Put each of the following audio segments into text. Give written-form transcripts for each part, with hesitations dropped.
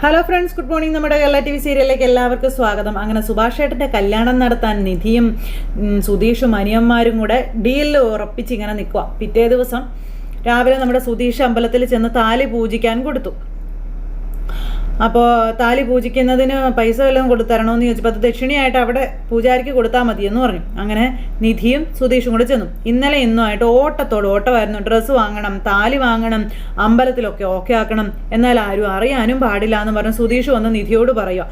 Hello friends, good morning. നമ്മുടെ Kerala TV സീരിയലിലേക്ക് എല്ലാവർക്കും സ്വാഗതം. അങ്ങനെ സുഭാഷ് ഏട്ടൻ്റെ കല്യാണം നടത്താൻ നിധിയും സുധീഷും അനിയന്മാരും കൂടെ ഡീലിൽ ഉറപ്പിച്ച് ഇങ്ങനെ നിൽക്കുക. പിറ്റേ ദിവസം രാവിലെ നമ്മുടെ സുധീഷ് അമ്പലത്തിൽ ചെന്ന് താലി പൂജിക്കാൻ കൊടുത്തു. അപ്പോൾ താലി പൂജിക്കുന്നതിന് പൈസ വല്ലതും കൊടുത്തരണമെന്ന് ചോദിച്ചപ്പോൾ അത് ദക്ഷിണയായിട്ട് അവിടെ പൂജാരിക്ക് കൊടുത്താൽ മതിയെന്ന് പറഞ്ഞു. അങ്ങനെ നിധിയും സുധീഷും കൂടെ ചെന്നു. ഇന്നലെ ഇന്നുമായിട്ട് ഓട്ടമായിരുന്നു. ഡ്രസ്സ് വാങ്ങണം, താലി വാങ്ങണം, അമ്പലത്തിലൊക്കെ ഓക്കെ ആക്കണം, എന്നാൽ ആരും അറിയാനും പാടില്ല എന്ന് പറഞ്ഞ് സുധീഷ് വന്ന് നിധിയോട് പറയുക.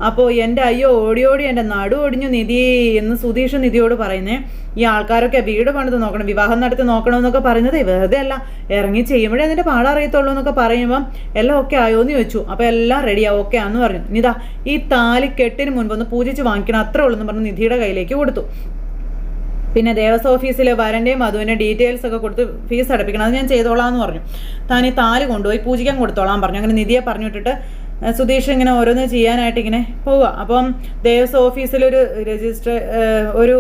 അപ്പോൾ എൻ്റെ അയ്യോ ഓടി എൻ്റെ നടു ഒടിഞ്ഞു നിധി എന്ന് സുധീഷ് നിധിയോട് പറയുന്നേ. ഈ ആൾക്കാരൊക്കെ വീട് പണിത് നോക്കണം, വിവാഹം നടത്തി നോക്കണമെന്നൊക്കെ പറയുന്നത് വെറുതെ അല്ല, ഇറങ്ങി ചെയ്യുമ്പോഴേ അതിൻ്റെ പാടറിയത്തുള്ളൂ എന്നൊക്കെ പറയുമ്പം എല്ലാം ഓക്കെ ആയോ എന്ന് ചോദിച്ചു. അപ്പോൾ എല്ലാം റെഡിയാ, ഓക്കെ ആന്ന് പറഞ്ഞു. നിതാ ഈ താലി കെട്ടിന് മുൻപൊന്ന് പൂജിച്ച് വാങ്ങിക്കണം, അത്രേ ഉള്ളൂ എന്ന് പറഞ്ഞ് നിധിയുടെ കയ്യിലേക്ക് കൊടുത്തു. പിന്നെ ദേവസ്വം ഓഫീസിൽ വരൻ്റെയും മധുവിൻ്റെ ഡീറ്റെയിൽസ് ഒക്കെ കൊടുത്ത് ഫീസ് അടപ്പിക്കണം, അത് ഞാൻ ചെയ്തോളാം എന്ന് പറഞ്ഞു. താൻ ഈ താലി കൊണ്ടുപോയി പൂജിക്കാൻ കൊടുത്തോളാൻ പറഞ്ഞു. അങ്ങനെ നിധിയെ പറഞ്ഞു വിട്ടിട്ട് സുധീഷ് ഇങ്ങനെ ഓരോന്ന് ചെയ്യാനായിട്ട് ഇങ്ങനെ പോവുക. അപ്പം ദേവസ്വം ഓഫീസിലൊരു ഒരു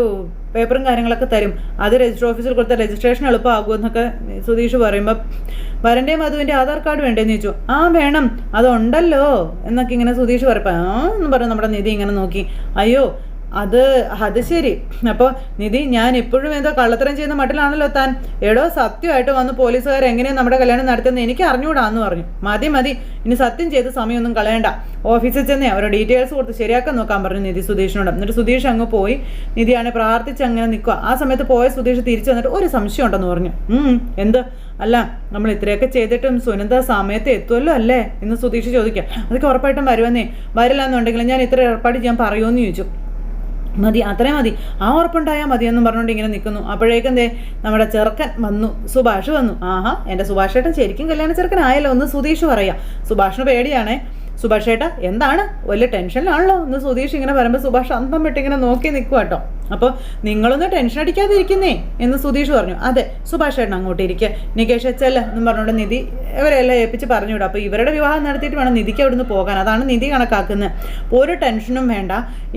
പേപ്പറും കാര്യങ്ങളൊക്കെ തരും, അത് രജിസ്റ്റർ ഓഫീസിൽ കൊടുത്ത രജിസ്ട്രേഷൻ എളുപ്പമാകുമെന്നൊക്കെ സുധീഷ് പറയുമ്പോൾ വരൻ്റെയും മധുവിൻ്റെ ആധാർ കാർഡ് വേണ്ടേന്ന് ചോദിച്ചു. ആ വേണം, അതുണ്ടല്ലോ എന്നൊക്കെ ഇങ്ങനെ സുധീഷ് പറയപ്പോൾ എന്ന് പറഞ്ഞു. നമ്മുടെ നിധി ഇങ്ങനെ നോക്കി, അയ്യോ അത് ശരി. അപ്പോൾ നിധി, ഞാൻ എപ്പോഴും എന്തോ കള്ളത്തരം ചെയ്യുന്ന മട്ടിലാണല്ലോ താൻ. എടോ സത്യമായിട്ട് വന്ന് പോലീസുകാർ എങ്ങനെയാണ് നമ്മുടെ കല്യാണം നടത്തുന്നത് എനിക്ക് അറിഞ്ഞുകൂടാന്ന് പറഞ്ഞു. മതി ഇനി സത്യം ചെയ്ത് സമയമൊന്നും കളയണ്ട, ഓഫീസിൽ ചെന്നേ അവരുടെ ഡീറ്റെയിൽസ് കൊടുത്ത് ശരിയാക്കാൻ നോക്കാൻ പറഞ്ഞു നിധി സുധീഷിനോട്. എന്നിട്ട് സുധീഷ് അങ്ങ് പോയി. നിധിയാണെ പ്രാർത്ഥിച്ച് അങ്ങനെ നിൽക്കുക. ആ സമയത്ത് പോയ സുധീഷ് തിരിച്ചു വന്നിട്ട് ഒരു സംശയം ഉണ്ടെന്ന് പറഞ്ഞു. എന്ത്? അല്ല, നമ്മൾ ഇത്രയൊക്കെ ചെയ്തിട്ടും സുനന്ദ സമയത്ത് എത്തുമല്ലോ അല്ലേ എന്ന് സുധീഷ് ചോദിക്കാം. അതൊക്കെ ഉറപ്പായിട്ടും വരുമെന്നേ. വരില്ല എന്നുണ്ടെങ്കിൽ ഞാൻ ഇത്ര ഏർപ്പാട് ഞാൻ പറയുമെന്ന് ചോദിച്ചു. മതി, അത്രയും മതി, ആ ഉറപ്പുണ്ടായാൽ മതിയെന്നും പറഞ്ഞുകൊണ്ട് ഇങ്ങനെ നിൽക്കുന്നു. അപ്പോഴേക്കും നമ്മുടെ ചെറുക്കൻ വന്നു, സുഭാഷ് വന്നു. ആഹാ, എൻ്റെ സുഭാഷ് ഏട്ടൻ ശരിക്കും കല്യാണ ചെറുക്കനായല്ലോ എന്ന് സുധീഷ് പറയാം. സുഭാഷിന് പേടിയാണേ. സുഭാഷ് ഏട്ടാ എന്താണ്, വലിയ ടെൻഷനിലാണല്ലോ എന്ന് സുധീഷ് ഇങ്ങനെ പറയുമ്പോൾ സുഭാഷ് അന്തം വിട്ടിങ്ങനെ നോക്കി നിൽക്കുക കേട്ടോ. അപ്പോൾ നിങ്ങളൊന്ന് ടെൻഷൻ അടിക്കാതിരിക്കുന്നേ എന്ന് സുധീഷ് പറഞ്ഞു. അതെ, സുഭാഷ് ഏട്ടൻ അങ്ങോട്ട് ഇരിക്കുക, നികേഷ് ചെല്ല എന്നും പറഞ്ഞുകൊണ്ട് നിധി ഇവരെല്ലാം ഏൽപ്പിച്ച് പറഞ്ഞു വിടും. അപ്പോൾ ഇവരുടെ വിവാഹം നടത്തിയിട്ട് വേണം നിധിക്ക് അവിടുന്ന് പോകാൻ. അതാണ് നിധി കണക്കാക്കുന്നത്. ഒരു ടെൻഷനും വേണ്ട,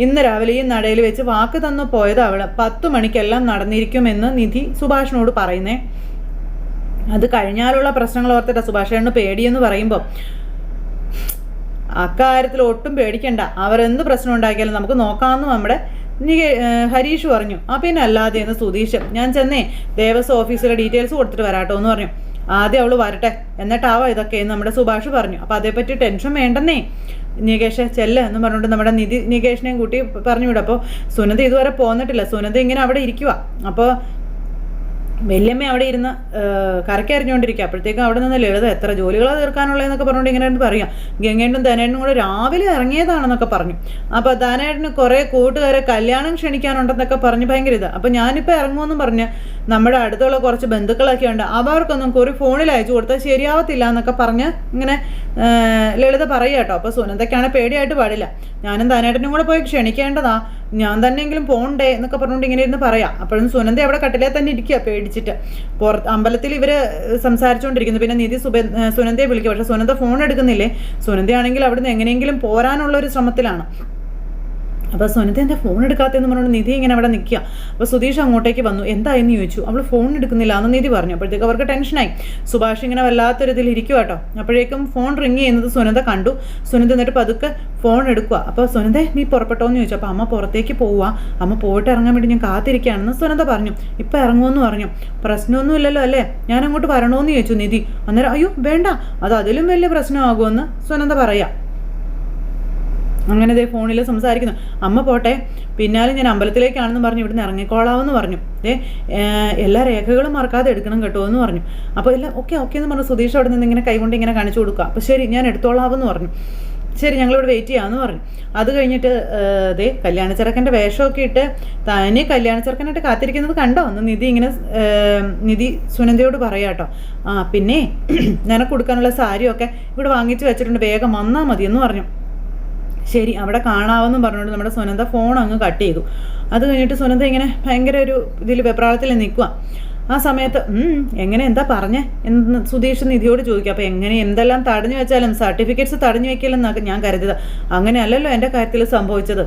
ഇന്ന് രാവിലെ ഈ നടയിൽ വെച്ച് വാക്ക് തന്നു പോയത് അവള് 10 മണിക്കെല്ലാം നടന്നിരിക്കുമെന്ന് നിധി സുഭാഷിനോട് പറയുന്നേ. അത് കഴിഞ്ഞാലുള്ള പ്രശ്നങ്ങൾ ഓർത്തിട്ടാ സുഭാഷ് ഏട്ടന് പേടിയെന്ന് പറയുമ്പോൾ അക്കാര്യത്തിൽ ഒട്ടും പേടിക്കണ്ട, അവരെന്ത് പ്രശ്നം ഉണ്ടാക്കിയാലും നമുക്ക് നോക്കാമെന്ന് നമ്മുടെ ഹരീഷ് പറഞ്ഞു. പിന്നെ അല്ലാതെ എന്ന് സുധീഷ്. ഞാൻ ചെന്നേ ദേവസ്വം ഓഫീസിലെ ഡീറ്റെയിൽസ് കൊടുത്തിട്ട് വരാട്ടോ എന്ന് പറഞ്ഞു. ആദ്യം അവൾ വരട്ടെ എന്നിട്ടാവാം ഇതൊക്കെ എന്ന് നമ്മുടെ സുഭാഷ് പറഞ്ഞു. അപ്പോൾ അതേപ്പറ്റി ടെൻഷൻ വേണ്ടെന്നേ, നികേഷ് ചെല്ല് എന്ന് പറഞ്ഞുകൊണ്ട് നമ്മുടെ നികേഷിനെയും കൂട്ടി പറഞ്ഞു വിടും. അപ്പോൾ സുനന്ദ ഇതുവരെ പോന്നിട്ടില്ല. സുനന്ദ ഇങ്ങനെ അവിടെ ഇരിക്കുക. അപ്പോൾ വല്യമ്മ അവിടെ ഇരുന്ന് കരക്കറിഞ്ഞുകൊണ്ടിരിക്കുക. അപ്പോഴത്തേക്കും അവിടെ നിന്ന് ലളിത എത്ര ജോലികളാണ് തീർക്കാനുള്ളതെന്നൊക്കെ പറഞ്ഞുകൊണ്ട് ഇങ്ങനെ പറയാം. ഗംഗേണ്ടും ധനേട്ടനും കൂടെ രാവിലെ ഇറങ്ങിയതാണെന്നൊക്കെ പറഞ്ഞു. അപ്പോൾ ധനേട്ടന് കുറേ കൂട്ടുകാരെ കല്യാണം ക്ഷണിക്കാനുണ്ടെന്നൊക്കെ പറഞ്ഞ് ഭയങ്കര ഇതാണ്. അപ്പോൾ ഞാനിപ്പോൾ ഇറങ്ങുമെന്നും പറഞ്ഞ് നമ്മുടെ അടുത്തുള്ള കുറച്ച് ബന്ധുക്കളൊക്കെ ഉണ്ട്, അവർക്കൊന്നും കുറി ഫോണിൽ അയച്ചു കൊടുത്താൽ ശരിയാവത്തില്ല എന്നൊക്കെ പറഞ്ഞ് ഇങ്ങനെ ലളിത പറയുക കേട്ടോ. അപ്പോൾ സുനന്ദയ്ക്കാണ് പേടിയായിട്ട് പാടില്ല, ഞാനും ധനേട്ടനും കൂടെ പോയി ക്ഷണിക്കേണ്ടതാ, ഞാൻ തന്നെയെങ്കിലും പോണ്ടേ എന്നൊക്കെ പറഞ്ഞുകൊണ്ട് ഇങ്ങനെ ഇരുന്ന് പറയാം. അപ്പോഴും സുനന്ദ അവിടെ കട്ടിലേ തന്നെ ഇരിക്കുക പേടിച്ചിട്ട്. അമ്പലത്തിൽ ഇവർ സംസാരിച്ചുകൊണ്ടിരിക്കുന്നു. പിന്നെ നിധി സുനന്ദയെ വിളിക്കുക. പക്ഷെ സുനന്ദ ഫോൺ എടുക്കുന്നില്ലേ. സുനന്ദയാണെങ്കിൽ അവിടുന്ന് എങ്ങനെയെങ്കിലും പോരാനുള്ള ഒരു ശ്രമത്തിലാണ്. അപ്പോൾ സുനന്ദ എന്താ ഫോൺ എടുക്കാത്തതെന്ന് പറഞ്ഞുകൊണ്ട് നിധി ഇങ്ങനെ അവിടെ നിൽക്കുക. അപ്പോൾ സുധീഷ് അങ്ങോട്ടേക്ക് വന്നു. എന്തായെന്ന് ചോദിച്ചു. അവൾ ഫോൺ എടുക്കുന്നില്ല എന്ന് നിധി പറഞ്ഞു. അപ്പോഴത്തേക്ക് അവർക്ക് ടെൻഷനായി. സുഭാഷ് ഇങ്ങനെ വല്ലാത്തൊരിതിൽ ഇരിക്കുക കേട്ടോ. അപ്പോഴേക്കും ഫോൺ റിങ് ചെയ്യുന്നത് സുനന്ദ കണ്ടു. സുനന്ദ എന്നിട്ട് പതുക്കെ ഫോൺ എടുക്കുക. അപ്പോൾ സുനന്ദ നീ പുറപ്പെട്ടോ എന്ന് ചോദിച്ചു. അപ്പോൾ അമ്മ പുറത്തേക്ക് പോവുക, അമ്മ പോയിട്ട് ഇറങ്ങാൻ വേണ്ടി ഞാൻ കാത്തിരിക്കുകയാണെന്ന് സുനന്ദ പറഞ്ഞു. ഇപ്പം ഇറങ്ങുമെന്ന് പറഞ്ഞു. പ്രശ്നമൊന്നും ഇല്ലല്ലോ അല്ലേ, ഞാൻ അങ്ങോട്ട് വരണമെന്ന് ചോദിച്ചു നിധി. അന്നേരം അയ്യോ വേണ്ട, അത് അതിലും വലിയ പ്രശ്നമാകുമെന്ന് സുനന്ദ പറയാം. അങ്ങനെ ദേ ഫോണിൽ സംസാരിക്കുന്നു. അമ്മ പോട്ടെ, പിന്നാലെ ഞാൻ അമ്പലത്തിലേക്കാണെന്ന് പറഞ്ഞു ഇവിടുന്ന് ഇറങ്ങിക്കോളാമെന്ന് പറഞ്ഞു. എല്ലാ രേഖകളും മറക്കാതെ എടുക്കണം കേട്ടോ എന്ന് പറഞ്ഞു. അപ്പോൾ എല്ലാം ഓക്കെ എന്ന് പറഞ്ഞു. സുധീഷ് അവിടെ നിന്ന് ഇങ്ങനെ കൈകൊണ്ട് ഇങ്ങനെ കാണിച്ചു കൊടുക്കുക. അപ്പോൾ ശരി ഞാൻ എടുത്തോളാമെന്ന് പറഞ്ഞു. ശരി ഞങ്ങളിവിടെ വെയിറ്റ് ചെയ്യാമെന്ന് പറഞ്ഞു. അത് കഴിഞ്ഞിട്ട് കല്യാണ ചെറുക്കൻ്റെ വേഷമൊക്കെ ഇട്ട് തനി കല്യാണ ചെറുക്കനായിട്ട് കാത്തിരിക്കുന്നത് കണ്ടോ എന്ന് നിധി സുനന്ദയോട് പറയാം കേട്ടോ. പിന്നെ നിനക്ക് കൊടുക്കാനുള്ള സാരിയൊക്കെ ഇവിടെ വാങ്ങിച്ച് വെച്ചിട്ടുണ്ട്, വേഗം വന്നാൽ മതി എന്ന് പറഞ്ഞു. ശരി അവിടെ കാണാമെന്നും പറഞ്ഞുകൊണ്ട് നമ്മുടെ സുനന്ദ ഫോൺ അങ്ങ് കട്ട് ചെയ്തു. അത് കഴിഞ്ഞിട്ട് സുനന്ദ ഇങ്ങനെ ഭയങ്കര ഒരു ഇതിൽ വെപ്രാളത്തിൽ നിൽക്കുക. ആ സമയത്ത് എങ്ങനെ എന്താ പറഞ്ഞേ എന്ന് സുധീഷ് നിധിയോട് ചോദിക്കുക. അപ്പോൾ എങ്ങനെ എന്തെല്ലാം തടഞ്ഞു വെച്ചാലും സർട്ടിഫിക്കറ്റ്സ് തടഞ്ഞു വെക്കില്ലെന്നൊക്കെ ഞാൻ കരുതിയത്. അങ്ങനെയല്ലല്ലോ എൻ്റെ കാര്യത്തിൽ സംഭവിച്ചത്.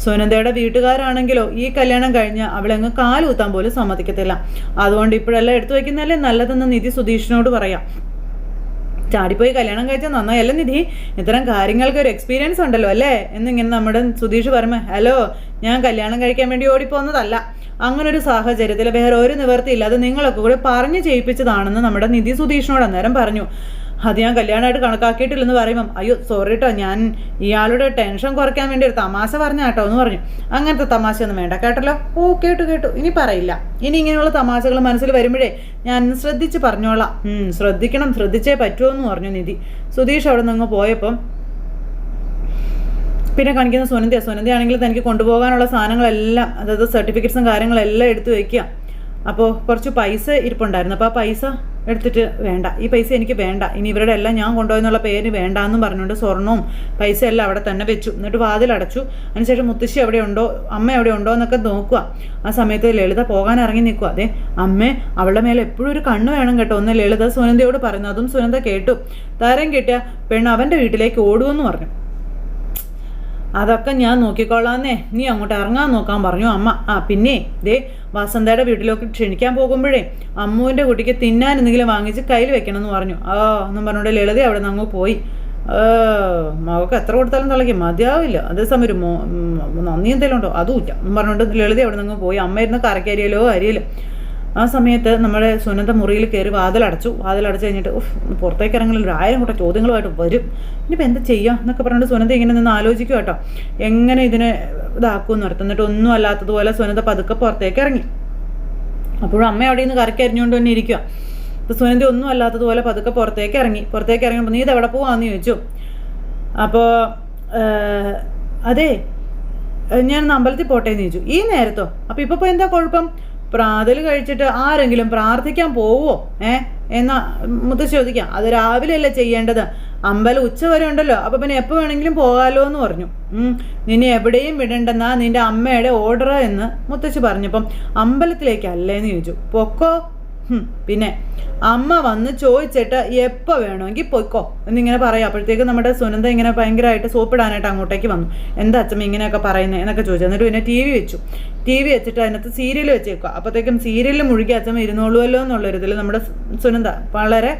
സുനന്ദയുടെ വീട്ടുകാരാണെങ്കിലോ ഈ കല്യാണം കഴിഞ്ഞ് അവളെങ്ങ് കാലൂത്താൻ പോലും സമ്മതിക്കത്തില്ല. അതുകൊണ്ട് ഇപ്പോഴെല്ലാം എടുത്തു വയ്ക്കുന്നതല്ലേ നല്ലതെന്ന് നിധി സുധീഷിനോട് പറയാം. ചാടിപ്പോയി കല്യാണം കഴിച്ചാൽ നന്നായല്ല നിധി, ഇത്തരം കാര്യങ്ങൾക്ക് ഒരു എക്സ്പീരിയൻസ് ഉണ്ടല്ലോ അല്ലേ എന്നിങ്ങനെ നമ്മുടെ സുധീഷ് പറയുമ്പോൾ, ഹലോ, ഞാൻ കല്യാണം കഴിക്കാൻ വേണ്ടി ഓടിപ്പോകുന്നതല്ല. അങ്ങനൊരു സാഹചര്യത്തിൽ വേറെ ഒരു നിവർത്തിയില്ല, അത് നിങ്ങളൊക്കെ കൂടി പറഞ്ഞു ചെയ്യിപ്പിച്ചതാണെന്ന് നമ്മുടെ നിധി സുധീഷിനോട് അന്നേരം പറഞ്ഞു. അത് ഞാൻ കല്യാണമായിട്ട് കണക്കാക്കിയിട്ടില്ലെന്ന് പറയുമ്പം, അയ്യോ സോറി കേട്ടോ, ഞാൻ ഇയാളുടെ ടെൻഷൻ കുറയ്ക്കാൻ വേണ്ടി ഒരു തമാശ പറഞ്ഞ കേട്ടോ എന്ന് പറഞ്ഞു. അങ്ങനത്തെ തമാശയൊന്നും വേണ്ട കേട്ടല്ലോ. ഓ കേട്ടു, ഇനി പറയില്ല. ഇനി ഇങ്ങനെയുള്ള തമാശകൾ മനസ്സിൽ വരുമ്പോഴേ ഞാൻ ശ്രദ്ധിച്ച് പറഞ്ഞോളാം. ശ്രദ്ധിക്കണം, ശ്രദ്ധിച്ചേ പറ്റുമോ എന്ന് പറഞ്ഞു നിധി. സുധീഷ് അവിടെ നിന്ന് പോയപ്പം പിന്നെ കാണിക്കുന്ന സുനന്ദയാണെങ്കിൽ തനിക്ക് കൊണ്ടുപോകാനുള്ള സാധനങ്ങളെല്ലാം, അതായത് സർട്ടിഫിക്കറ്റ്സും കാര്യങ്ങളെല്ലാം എടുത്തു വയ്ക്കുക. അപ്പോൾ കുറച്ച് പൈസ ഇരിപ്പുണ്ടായിരുന്നു. അപ്പോൾ ആ പൈസ എടുത്തിട്ട്, വേണ്ട, ഈ പൈസ എനിക്ക് വേണ്ട, ഇനി ഇവരുടെ എല്ലാം ഞാൻ കൊണ്ടുപോയെന്നുള്ള പേര് വേണ്ട എന്നും പറഞ്ഞുകൊണ്ട് സ്വർണവും പൈസ എല്ലാം അവിടെ തന്നെ വെച്ചു. എന്നിട്ട് വാതിലടച്ചു. അതിനുശേഷം മുത്തശ്ശി എവിടെ ഉണ്ടോ, അമ്മ എവിടെ ഉണ്ടോ എന്നൊക്കെ നോക്കുക. ആ സമയത്ത് ലളിത പോകാൻ ഇറങ്ങി നിൽക്കുക. അതെ അമ്മേ, അവളുടെ മേലെ എപ്പോഴും ഒരു കണ്ണ് വേണം കേട്ടോ ഒന്ന് ലളിത സുനന്ദയോട് പറയുന്നു. അതും സുനന്ദ കേട്ടു. തരം കിട്ടിയ പെണ്ണ് അവൻ്റെ വീട്ടിലേക്ക് ഓടുമെന്ന് പറഞ്ഞു. അതൊക്കെ ഞാൻ നോക്കിക്കൊള്ളാന്നേ, നീ അങ്ങോട്ട് ഇറങ്ങാൻ നോക്കാൻ പറഞ്ഞു അമ്മ. പിന്നെ ദേ വസന്തയുടെ വീട്ടിലേക്ക് ക്ഷണിക്കാൻ പോകുമ്പോഴേ അമ്മുവിൻ്റെ കുട്ടിക്ക് തിന്നാൻ എന്തെങ്കിലും വാങ്ങിച്ച് കയ്യിൽ വെക്കണമെന്ന് പറഞ്ഞു. എന്നും പറഞ്ഞുകൊണ്ട് ലളിത അവിടെ നിന്ന് അങ്ങ് പോയി. മകൾക്ക് എത്ര കൊടുത്താലും തളയ്ക്കും, മതിയാവില്ല. അതേസമയം ഒരു നന്ദി എന്തെങ്കിലും ഉണ്ടോ, അതുമില്ല എന്നും പറഞ്ഞുകൊണ്ട് ലളിത അവിടെ നിന്ന് പോയി. അമ്മ ഇരുന്ന് കറക്കരിയലോ അരിയലും. ആ സമയത്ത് നമ്മുടെ സുനന്ദ മുറിയിൽ കയറി വാതിലടച്ചു കഴിഞ്ഞിട്ട് പുറത്തേക്ക് ഇറങ്ങലും 1000 കൂട്ടം ചോദ്യങ്ങളുമായിട്ട് വരും. ഇനിയിപ്പോൾ എന്താ ചെയ്യുക എന്നൊക്കെ പറഞ്ഞിട്ട് സുനന്ദ ഇങ്ങനെ നിന്ന് ആലോചിക്കും കേട്ടോ, എങ്ങനെ ഇതിനെ ഇതാക്കുമെന്ന് ഓർത്ത്. എന്നിട്ട് ഒന്നും അല്ലാത്തതുപോലെ സുനന്ദ പതുക്കെ പുറത്തേക്ക് ഇറങ്ങി. അപ്പോഴും അമ്മ അവിടെ നിന്ന് കറക്കരിഞ്ഞുകൊണ്ട് തന്നെ ഇരിക്കുക. അപ്പോൾ സുനന്ദ ഒന്നും അല്ലാത്തതുപോലെ പതുക്കെ പുറത്തേക്ക് ഇറങ്ങിയപ്പോൾ, നീ ഇതെവിടെ പോവാന്ന് ചോദിച്ചു. അപ്പോൾ അതെ ഞാൻ അമ്പലത്തിൽ പോട്ടേന്ന് ചോദിച്ചു. ഈ നേരത്തോ? അപ്പോൾ ഇപ്പോൾ എന്താ കുഴപ്പം? പ്രാതൽ കഴിച്ചിട്ട് ആരെങ്കിലും പ്രാർത്ഥിക്കാൻ പോവോ എന്നാ മുത്തശ്ശി ചോദിക്കാം. അത് രാവിലെയല്ലേ ചെയ്യേണ്ടത്, അമ്പലം ഉച്ച വരെ ഉണ്ടല്ലോ, അപ്പോൾ പിന്നെ എപ്പോൾ വേണമെങ്കിലും പോകാമല്ലോ എന്ന് പറഞ്ഞു. നിന്നെ എവിടെയും വിടണ്ടെന്നാ നിന്റെ അമ്മയുടെ ഓർഡർ എന്ന് മുത്തശ്ശി പറഞ്ഞപ്പം അമ്പലത്തിലേക്കല്ലേന്ന് ചോദിച്ചു. പൊക്കോ, പിന്നെ അമ്മ വന്ന് ചോദിച്ചിട്ട് എപ്പോൾ വേണമെങ്കിൽ പൊയ്ക്കോ എന്നിങ്ങനെ പറയാം. അപ്പോഴത്തേക്ക് നമ്മുടെ സുനന്ദ ഇങ്ങനെ ഭയങ്കരമായിട്ട് സോപ്പിടാനായിട്ട് അങ്ങോട്ടേക്ക് വന്നു. എന്താ അച്ഛമ്മ ഇങ്ങനെയൊക്കെ പറയുന്നത് എന്നൊക്കെ ചോദിച്ചു. എന്നിട്ട് പിന്നെ ടി വി വെച്ചിട്ട് അതിനകത്ത് സീരിയൽ വെച്ചേക്കുക. അപ്പോഴത്തേക്കും സീരിയലിൽ മുഴുകി അച്ഛമ്മ ഇരുന്നോളുമല്ലോ എന്നുള്ളൊരിതിൽ നമ്മുടെ സുനന്ദ വളരെ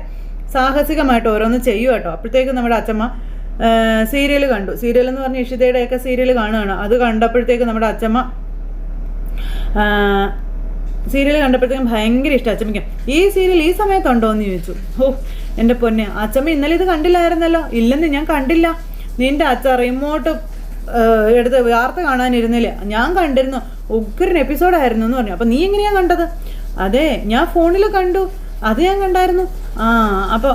സാഹസികമായിട്ട് ഓരോന്ന് ചെയ്യും കേട്ടോ. അപ്പോഴത്തേക്കും നമ്മുടെ അച്ഛമ്മ സീരിയൽ കണ്ടു. സീരിയൽ എന്ന് പറഞ്ഞാൽ ഇഷിതയുടെയൊക്കെ സീരിയൽ കാണുകയാണ്. അത് കണ്ടപ്പോഴത്തേക്ക് നമ്മുടെ അച്ഛമ്മ സീരിയൽ കണ്ടപ്പോഴത്തേക്കും ഭയങ്കര ഇഷ്ടം അച്ചമ്മയ്ക്ക്. ഈ സീരിയൽ ഈ സമയത്തുണ്ടോ എന്ന് ചോദിച്ചു. എൻ്റെ പൊന്നെ, അച്ചമ്മ ഇന്നലെ ഇത് കണ്ടില്ലായിരുന്നല്ലോ. ഇല്ലെന്ന് ഞാൻ കണ്ടില്ല. നിന്റെ അച്ഛ റിമോട്ട് എടുത്ത് വാർത്ത കാണാനിരുന്നില്ല, ഞാൻ കണ്ടിരുന്നു, ഉഗ്രൻ എപ്പിസോഡായിരുന്നു എന്ന് പറഞ്ഞു. അപ്പം നീ എങ്ങനെയാണ് കണ്ടത്? അതെ ഞാൻ ഫോണിൽ കണ്ടു, അത് ഞാൻ കണ്ടായിരുന്നു. അപ്പോൾ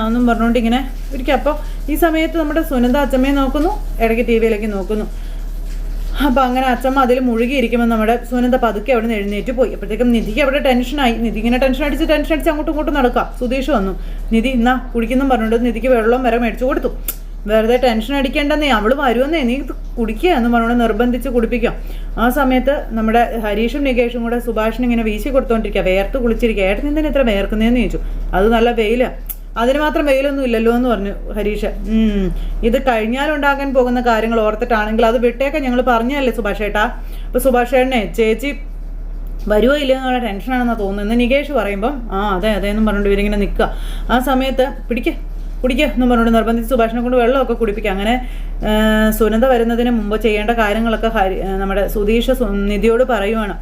എന്നും പറഞ്ഞുകൊണ്ട് ഇങ്ങനെ ഇരിക്കും. അപ്പോൾ ഈ സമയത്ത് നമ്മുടെ സുനന്ദ അച്ചമ്മയെ നോക്കുന്നു, ഇടയ്ക്ക് ടി വിയിലേക്ക് നോക്കുന്നു. അപ്പോൾ അങ്ങനെ അച്ചമ്മ അതിൽ മുഴുകിയിരിക്കുമ്പോൾ നമ്മുടെ സുനന്ദ പതുക്കെ അവിടെ നിന്ന് എഴുന്നേറ്റ് പോയി. അപ്പോഴത്തേക്കും നിധിക്ക് അവിടെ ടെൻഷനായി. നിധി ഇങ്ങനെ ടെൻഷൻ അടിച്ച് അങ്ങോട്ടും ഇങ്ങോട്ടും നടക്കുക. സുധീഷ് വന്നു. നിധി എന്നാ കുടിക്കുന്നും പറഞ്ഞുകൊണ്ട് നിധിക്ക് വെള്ളം വരെ മേടിച്ചു കൊടുത്തു. വെറുതെ ടെൻഷൻ അടിക്കേണ്ടെന്നേ, അവൾ വരുമെന്നേ, നീ കുടിക്കുക എന്ന് പറഞ്ഞുകൊണ്ട് നിർബന്ധിച്ച് കുടിപ്പിക്കാം. ആ സമയത്ത് നമ്മുടെ ഹരീഷും നികേഷും കൂടെ സുഭാഷിന് ഇങ്ങനെ വീശി കൊടുത്തോണ്ടിരിക്കുക. വേർത്ത് കുളിച്ചിരിക്കുക. ഏട്ടൻ എന്തിനാ ഇത്ര വേർക്കുന്നതെന്ന് ചോദിച്ചു. അത് നല്ല വെയില്, അതിന് മാത്രം വെയിലൊന്നും ഇല്ലല്ലോ എന്ന് പറഞ്ഞു ഹരീഷ്. ഇത് കഴിഞ്ഞാലുണ്ടാകാൻ പോകുന്ന കാര്യങ്ങൾ ഓർത്തിട്ടാണെങ്കിൽ അത് വിട്ടേക്കാൻ ഞങ്ങൾ പറഞ്ഞല്ലേ സുഭാഷ് ഏട്ടാ. അപ്പോൾ സുഭാഷ് ഏട്ടനെ ചേച്ചി വരുവോ ഇല്ലയോ എന്നുള്ള ടെൻഷനാണെന്നാണ് തോന്നുന്നത് നികേഷ് പറയുമ്പം അതെ എന്നും പറഞ്ഞുകൊണ്ട് ഇവരിങ്ങനെ നിൽക്കുക. ആ സമയത്ത് കുടിക്കുക എന്നും പറഞ്ഞുകൊണ്ട് നിർബന്ധിച്ച് സുഭാഷിനെ കൊണ്ട് വെള്ളമൊക്കെ കുടിപ്പിക്കുക. അങ്ങനെ സുനന്ദ വരുന്നതിന് മുമ്പ് ചെയ്യേണ്ട കാര്യങ്ങളൊക്കെ നമ്മുടെ സുധീഷ് നിധിയോട് പറയുവാണ്.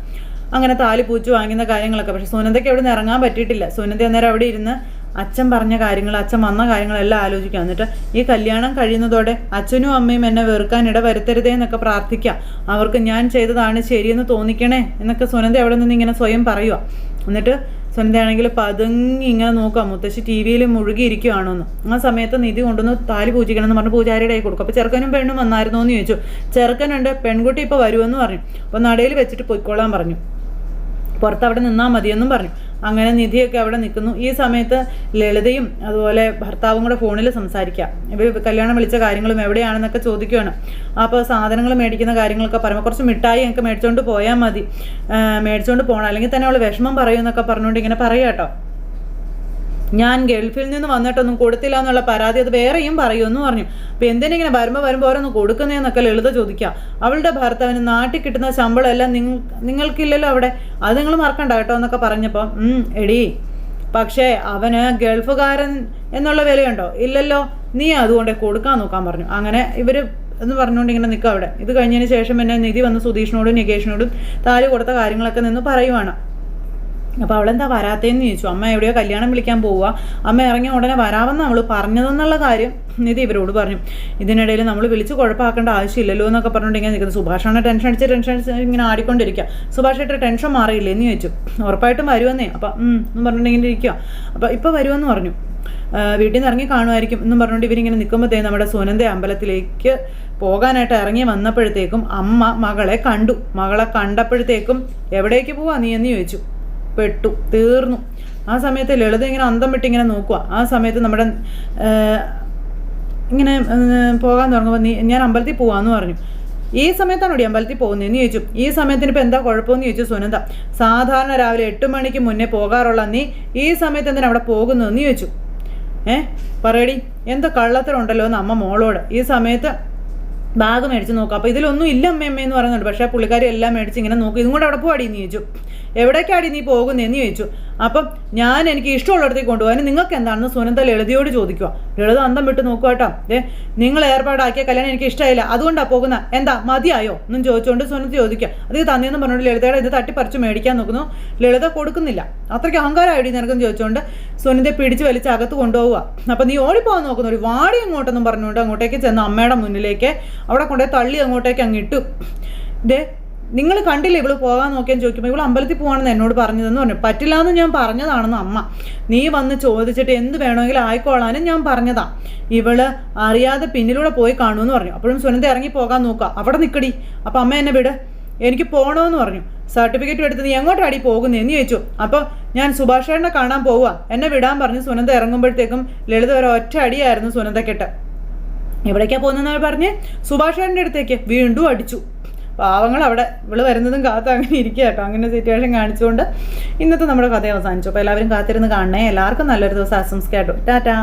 അങ്ങനെ താലി പൂച്ചു വാങ്ങുന്ന കാര്യങ്ങളൊക്കെ. പക്ഷെ സുനന്ദയ്ക്ക് അവിടെ നിന്ന് ഇറങ്ങാൻ പറ്റിയിട്ടില്ല. സുനന്ദ അന്നേരം അവിടെ ഇരുന്ന് അച്ഛൻ പറഞ്ഞ കാര്യങ്ങൾ, അച്ഛൻ വന്ന കാര്യങ്ങളെല്ലാം ആലോചിക്കുക. എന്നിട്ട് ഈ കല്യാണം കഴിയുന്നതോടെ അച്ഛനും അമ്മയും എന്നെ വെറുക്കാൻ ഇട വരുത്തരുതേ എന്നൊക്കെ പ്രാർത്ഥിക്കാം. അവർക്ക് ഞാൻ ചെയ്തതാണ് ശരിയെന്ന് തോന്നിക്കണേ എന്നൊക്കെ സുനന്ദ അവിടെ നിന്ന് ഇങ്ങനെ സ്വയം പറയുക. എന്നിട്ട് സുനന്ദയാണെങ്കിൽ പതുങ്ങി ഇങ്ങനെ നോക്കുക, മുത്തശ്ശി ടി വിയിൽ മുഴുകിയിരിക്കുകയാണോന്ന്. ആ സമയത്ത് നിധി കൊണ്ടുവന്ന് താലി പൂജിക്കണം എന്ന് പറഞ്ഞ് പൂജാരിയുടെ കൈ കൊടുക്കും. അപ്പോൾ ചെറുക്കനും പെണ്ണും വന്നായിരുന്നോ എന്ന് ചോദിച്ചു. ചെറുക്കനുണ്ട്, പെൺകുട്ടി ഇപ്പോൾ വരുമെന്ന് പറഞ്ഞു. അപ്പോൾ നടയിൽ വെച്ചിട്ട് പൊയ്ക്കോളാൻ പറഞ്ഞു, പുറത്തവിടെ നിന്നാൽ മതിയെന്നും പറഞ്ഞു. അങ്ങനെ നിധിയൊക്കെ അവിടെ നിൽക്കുന്നു. ഈ സമയത്ത് ലളിതയും അതുപോലെ ഭർത്താവും കൂടെ ഫോണിൽ സംസാരിക്കുക. ഇവർ കല്യാണം വിളിച്ച കാര്യങ്ങളും എവിടെയാണെന്നൊക്കെ ചോദിക്കുകയാണ്. അപ്പോൾ സാധനങ്ങൾ മേടിക്കുന്ന കാര്യങ്ങളൊക്കെ പറയുമ്പോൾ കുറച്ച് മിഠായി ഒക്കെ മേടിച്ചുകൊണ്ട് പോയാൽ മതി, മേടിച്ചുകൊണ്ട് പോകണം, അല്ലെങ്കിൽ തന്നെ അവൾ വിഷമം പറയുമെന്നൊക്കെ പറഞ്ഞുകൊണ്ട് ഇങ്ങനെ പറയുക കേട്ടോ. ഞാൻ ഗൾഫിൽ നിന്ന് വന്നിട്ടൊന്നും കൊടുത്തില്ല എന്നുള്ള പരാതി അത് വേറെയും പറയുമെന്ന് പറഞ്ഞു. അപ്പോൾ എന്തിനിങ്ങനെ വരുമ്പോൾ ഓരോന്ന് കൊടുക്കുന്നതെന്നൊക്കെ ലളിത ചോദിക്കുക. അവളുടെ ഭർത്താവിന് നാട്ടിൽ കിട്ടുന്ന ശമ്പളം എല്ലാം നിങ്ങൾക്കില്ലല്ലോ അവിടെ, അത് നിങ്ങൾ മറക്കണ്ട കേട്ടോ എന്നൊക്കെ പറഞ്ഞപ്പോൾ എടീ പക്ഷേ അവന് ഗൾഫുകാരൻ എന്നുള്ള വിലയുണ്ടോ? ഇല്ലല്ലോ, നീ അതുകൊണ്ട് കൊടുക്കാൻ നോക്കാൻ പറഞ്ഞു. അങ്ങനെ ഇവർ എന്ന് പറഞ്ഞുകൊണ്ട് ഇങ്ങനെ നിൽക്കുക അവിടെ. ഇത് കഴിഞ്ഞതിന് ശേഷം പിന്നെ നിധി വന്ന് സുധീഷിനോടും നികേഷിനോടും താലി കൊടുത്ത കാര്യങ്ങളൊക്കെ നിന്ന് പറയുവാണ്. അപ്പോൾ അവളെന്താ വരാത്തേന്ന് ചോദിച്ചു. അമ്മ എവിടെയോ കല്യാണം വിളിക്കാൻ പോവുക, അമ്മ ഇറങ്ങി ഉടനെ വരാമെന്ന് അവൾ പറഞ്ഞതെന്നുള്ള കാര്യം നിധി ഇവരോട് പറഞ്ഞു. ഇതിനിടയിൽ നമ്മൾ വിളിച്ച് കുഴപ്പമാക്കേണ്ട ആവശ്യമില്ലല്ലോ എന്നൊക്കെ പറഞ്ഞുകൊണ്ട് ഇങ്ങനെ നിൽക്കുന്നത്. സുഭാഷാണ് ടെൻഷൻ അടിച്ച് ഇങ്ങനെ ആടിക്കൊണ്ടിരിക്കുക. സുഭാഷേട്ട ടെൻഷൻ മാറിയില്ലേ എന്ന് ചോദിച്ചു. ഉറപ്പായിട്ടും വരുമെന്നേ. അപ്പം എന്ന് പറഞ്ഞിട്ടുണ്ടെങ്കിൽ ഇരിക്കുക. അപ്പോൾ ഇപ്പോൾ വരുമെന്ന് പറഞ്ഞു. വീട്ടിൽ നിന്ന് ഇറങ്ങി കാണുമായിരിക്കും എന്നും പറഞ്ഞുകൊണ്ട് ഇവരിങ്ങനെ നിൽക്കുമ്പോഴത്തേക്കും നമ്മുടെ സുനന്ദ അമ്പലത്തിലേക്ക് പോകാനായിട്ട് ഇറങ്ങി വന്നപ്പോഴത്തേക്കും അമ്മ മകളെ കണ്ടു. മകളെ കണ്ടപ്പോഴത്തേക്കും എവിടേക്ക് പോവാ നീ എന്ന് ചോദിച്ചു. പെട്ടു, തീർന്നു. ആ സമയത്ത് ലളിത ഇങ്ങനെ അന്തം വിട്ട് ഇങ്ങനെ നോക്കുക. ആ സമയത്ത് നമ്മുടെ ഇങ്ങനെ പോകാൻ തുടങ്ങുമ്പോൾ ഞാൻ അമ്പലത്തിൽ പോവാന്ന് പറഞ്ഞു. ഈ സമയത്താണോ അമ്പലത്തിൽ പോകുന്നതെന്ന് ചോദിച്ചു. ഈ സമയത്തിന് ഇപ്പം എന്താ കുഴപ്പമെന്ന് ചോദിച്ചു സുനന്ദ. സാധാരണ രാവിലെ 8 മണിക്ക് മുന്നേ പോകാറുള്ള നീ ഈ സമയത്ത് എന്തിനാ അവിടെ പോകുന്നതെന്ന് ചോദിച്ചു. പറയടി, എന്താ കള്ളത്തരമുണ്ടല്ലോ എന്ന് അമ്മ മോളോട്. ഈ സമയത്ത് ബാഗ് മേടിച്ച് നോക്കാം. അപ്പോൾ ഇതിലൊന്നും ഇല്ല അമ്മയെന്ന് പറയുന്നുണ്ട്. പക്ഷേ പുള്ളിക്കാരി എല്ലാം മേടിച്ച് ഇങ്ങനെ നോക്കും. ഇതും കൂടെ അവിടെ പോവാടിയെന്ന് ചോദിച്ചു. എവിടേക്കാടി നീ പോകുന്നതെന്ന് ചോദിച്ചു. അപ്പം ഞാൻ എനിക്ക് ഇഷ്ടമുള്ളിടത്തേക്ക് കൊണ്ടുപോകാൻ നിങ്ങൾക്ക് എന്താണെന്ന് സുനന്ദ ലളിതയോട് ചോദിക്കുക. ലളിത അന്തം വിട്ട് നോക്കുക കേട്ടോ. നിങ്ങൾ ഏർപ്പാടാക്കിയ കല്യാണം എനിക്ക് ഇഷ്ടമായില്ല, അതുകൊണ്ടാണ് പോകുന്നത്, എന്താ മതിയായോ എന്നും ചോദിച്ചുകൊണ്ട് സുനന്ദ ചോദിക്കുക. അത് തന്നെയെന്ന് പറഞ്ഞുകൊണ്ട് ലളിതയുടെ ഇത് തട്ടിപ്പറിച്ച് മേടിക്കാൻ നോക്കുന്നു. ലളിത കൊടുക്കുന്നില്ല. അത്രയ്ക്ക് അഹങ്കാരമായിടി നിനക്കെന്ന് ചോദിച്ചുകൊണ്ട് സുനന്ദയെ പിടിച്ച് വലിച്ച് അകത്ത് കൊണ്ടുപോവുക. അപ്പം നീ ഓടിപ്പോകാൻ നോക്കുന്നു, ഒരു വാടി അങ്ങോട്ടെന്നും പറഞ്ഞുകൊണ്ട് അങ്ങോട്ടേക്ക് ചെന്ന് അമ്മയുടെ മുന്നിലേക്ക് അവിടെ കൊണ്ടുപോയി തള്ളി അങ്ങോട്ടേക്ക് അങ്ങിട്ടു. നിങ്ങൾ കണ്ടില്ലേ ഇവള് പോകാൻ നോക്കിയാന്ന് ചോദിക്കുമ്പോൾ ഇവൾ അമ്പലത്തിൽ പോകാണെന്ന് എന്നോട് പറഞ്ഞതെന്ന് പറഞ്ഞു. പറ്റില്ല എന്ന് ഞാൻ പറഞ്ഞതാണെന്ന് അമ്മ. നീ വന്ന് ചോദിച്ചിട്ട് എന്ത് വേണമെങ്കിലും ആയിക്കോളാനും ഞാൻ പറഞ്ഞതാ. ഇവള് അറിയാതെ പിന്നിലൂടെ പോയി കാണുമെന്ന് പറഞ്ഞു. അപ്പോഴും സുനന്ദ ഇറങ്ങി പോകാൻ നോക്കുക. അവിടെ നിൽക്കടി. അപ്പം അമ്മ എന്നെ വിട്, എനിക്ക് പോകണമെന്ന് പറഞ്ഞു. സർട്ടിഫിക്കറ്റ് എടുത്ത് നീ എങ്ങോട്ടാടി പോകുന്നതെന്ന് ചോദിച്ചു. അപ്പോൾ ഞാൻ സുഭാഷേട്ടനെ കാണാൻ പോവുക, എന്നെ വിടാൻ പറഞ്ഞ് സുനന്ദ ഇറങ്ങുമ്പോഴത്തേക്കും ലളിത ഒരു ഒറ്റ അടിയായിരുന്നു സുനന്ദക്കെട്ട്. എവിടേക്കാണ് പോകുന്നതെന്ന് പറഞ്ഞ് സുഭാഷേട്ടൻ്റെ അടുത്തേക്ക് വീണ്ടും അടിച്ചു. പാവങ്ങൾ അവിടെ ഇവള് വരുന്നതും കാത്ത് അങ്ങനെ ഇരിക്കുക കേട്ടോ. അങ്ങനെ സിറ്റുവേഷൻ കാണിച്ചുകൊണ്ട് ഇന്നത്തെ നമ്മുടെ കഥ അവസാനിച്ചു. അപ്പോൾ എല്ലാവരും കാത്തിരുന്ന് കാണണേ. എല്ലാവർക്കും നല്ലൊരു ദിവസം ആശംസിക്കാം കേട്ടോ. ടാറ്റാ.